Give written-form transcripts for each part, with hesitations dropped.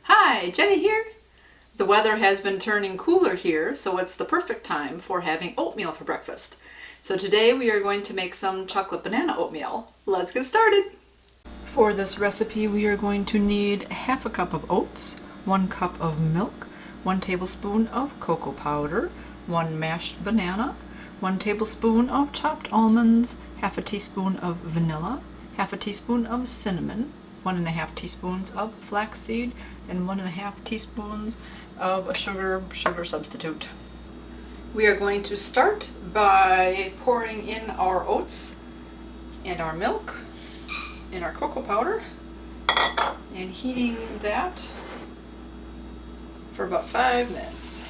Hi, Jenny here. The weather has been turning cooler here, so it's the perfect time for having oatmeal for breakfast. So today we are going to make some chocolate banana oatmeal. Let's get started. For this recipe we are going to need half a cup of oats, 1 cup of milk, 1 tablespoon of cocoa powder, 1 mashed banana, 1 tablespoon of chopped almonds, half a teaspoon of vanilla, half a teaspoon of cinnamon, 1½ teaspoons of flaxseed, and 1½ teaspoons of a sugar substitute. We are going to start by pouring in our oats and our milk and our cocoa powder and heating that for about 5 minutes.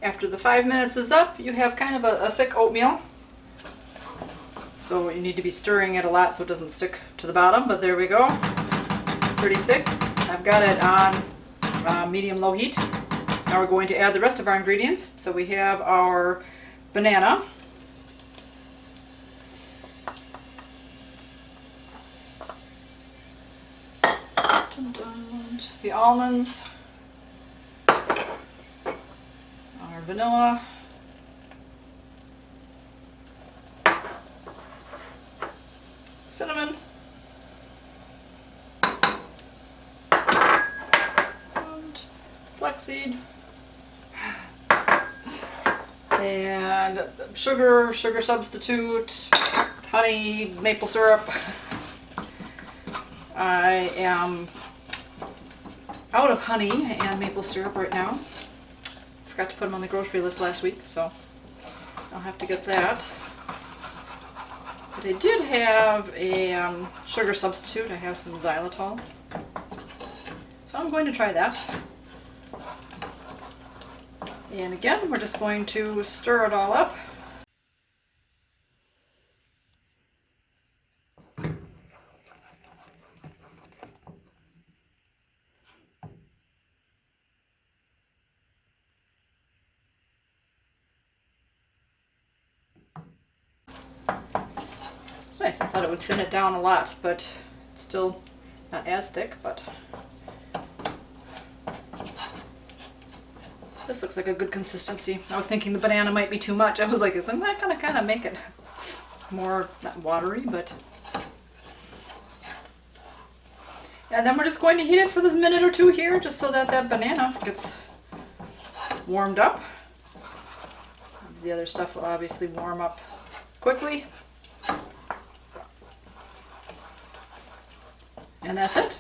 After the 5 minutes is up, you have kind of a thick oatmeal. So you need to be stirring it a lot so it doesn't stick to the bottom, but there we go. Pretty thick. I've got it on medium-low heat. Now we're going to add the rest of our ingredients. So we have our banana. The almonds. Our vanilla. Cinnamon. And flaxseed. And sugar substitute, honey, maple syrup. I am out of honey and maple syrup right now. Forgot to put them on the grocery list last week, so I'll have to get that. But I did have a sugar substitute. I have some xylitol. So I'm going to try that. And again, we're just going to stir it all up. It's nice. I thought it would thin it down a lot, but it's still not as thick, but this looks like a good consistency. I was thinking the banana might be too much. I was like, isn't that gonna kind of make it more, not watery, but... And then we're just going to heat it for this minute or two here, just so that that banana gets warmed up. The other stuff will obviously warm up quickly. And that's it.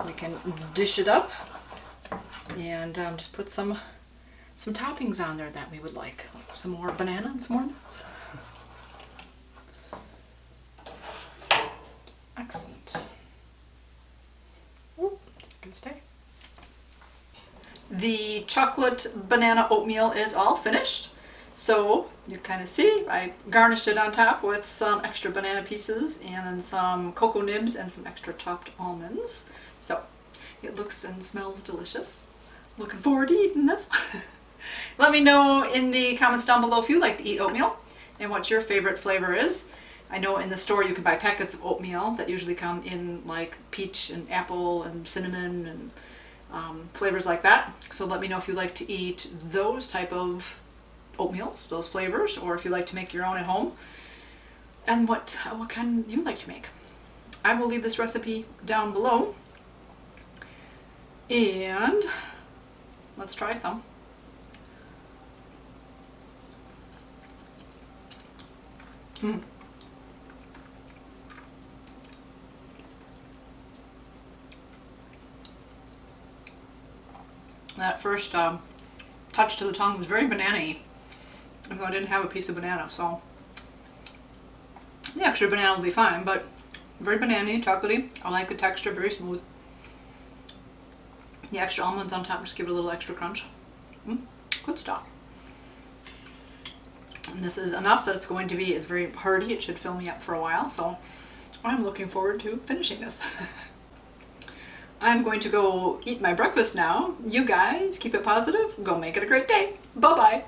We can dish it up and just put some toppings on there that we would like. Some more banana and some more nuts. Excellent. Oop, it's gonna stay. The chocolate banana oatmeal is all finished. So you kind of see, I garnished it on top with some extra banana pieces and then some cocoa nibs and some extra chopped almonds. So it looks and smells delicious. Looking forward to eating this. Let me know in the comments down below if you like to eat oatmeal and what your favorite flavor is. I know in the store you can buy packets of oatmeal that usually come in like peach and apple and cinnamon and flavors like that. So let me know if you like to eat those type of oatmeals, those flavors, or if you like to make your own at home, and what kind you like to make. I will leave this recipe down below, and let's try some. That first touch to the tongue was very banana-y, even though I didn't have a piece of banana, so the extra banana will be fine, but very banana-y, chocolatey. I like the texture, very smooth. The extra almonds on top just give it a little extra crunch. Good stuff. And this is enough that it's going to be, it's very hearty, it should fill me up for a while, so I'm looking forward to finishing this. I'm going to go eat my breakfast now. You guys keep it positive, go make it a great day. Bye-bye.